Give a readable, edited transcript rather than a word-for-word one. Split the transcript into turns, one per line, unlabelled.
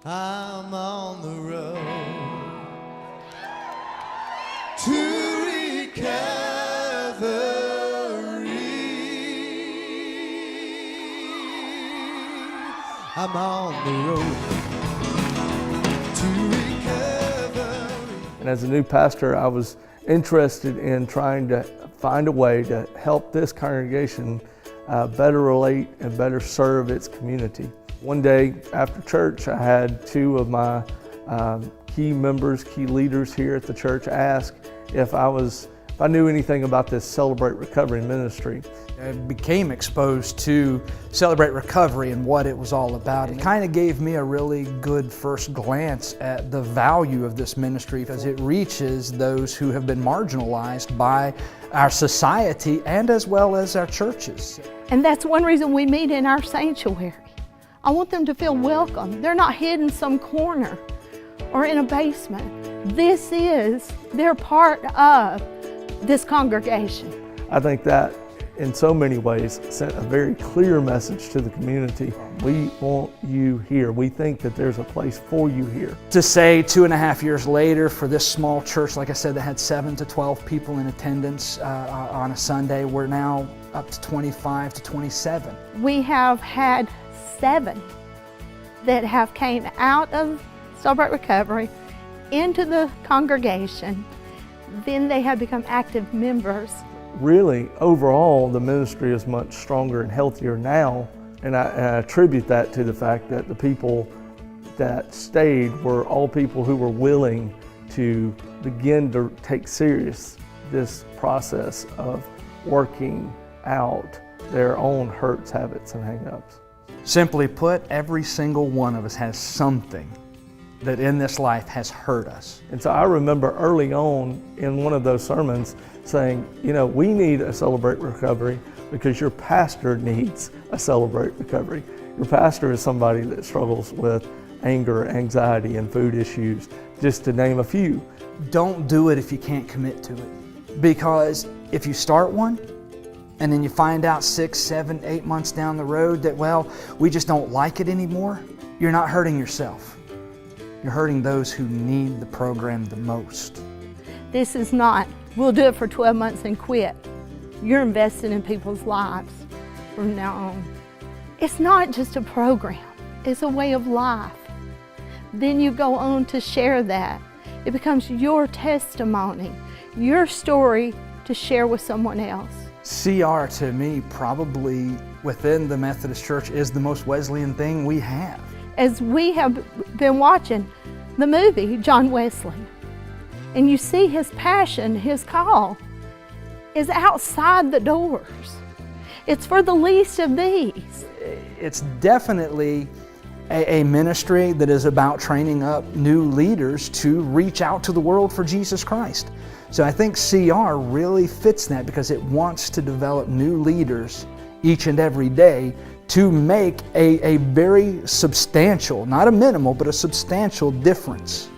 I'm on the road to recovery. I'm on the road to recovery.
And as a new pastor, I was interested in trying to find a way to help this congregation better relate and better serve its community. One day after church, I had two of my key members, key leaders here at the church ask if I knew anything about this Celebrate Recovery ministry.
I became exposed to Celebrate Recovery and what it was all about. It kind of gave me a really good first glance at the value of this ministry because it reaches those who have been marginalized by our society and as well as our churches.
And that's one reason we meet in our sanctuary. I want them to feel welcome. They're not hid in some corner or in a basement. They're part of this congregation.
I think that in so many ways sent a very clear message to the community. We want you here. We think that there's a place for you here.
To say 2.5 years later for this small church, like I said, that had 7 to 12 people in attendance on a Sunday, we're now up to 25 to 27.
We have had 7 that have came out of Celebrate Recovery into the congregation. Then they have become active members.
Really, overall, the ministry is much stronger and healthier now, and I attribute that to the fact that the people that stayed were all people who were willing to begin to take serious this process of working out their own hurts, habits, and hang-ups.
Simply put, every single one of us has something that in this life has hurt us.
And so I remember early on in one of those sermons saying, you know, we need a Celebrate Recovery because your pastor needs a Celebrate Recovery. Your pastor is somebody that struggles with anger, anxiety, and food issues, just to name a few.
Don't do it if you can't commit to it. Because if you start one, and then you find out 6, 7, 8 months down the road that, well, we just don't like it anymore, you're not hurting yourself. You're hurting those who need the program the most.
This is not, we'll do it for 12 months and quit. You're investing in people's lives from now on. It's not just a program, it's a way of life. Then you go on to share that. It becomes your testimony, your story to share with someone else.
CR to me, probably within the Methodist Church, is the most Wesleyan thing we have.
As we have been watching the movie, John Wesley, and you see his passion, his call is outside the doors. It's for the least of these.
It's definitely a ministry that is about training up new leaders to reach out to the world for Jesus Christ. So I think CR really fits that because it wants to develop new leaders each and every day to make a very substantial, not a minimal, but a substantial difference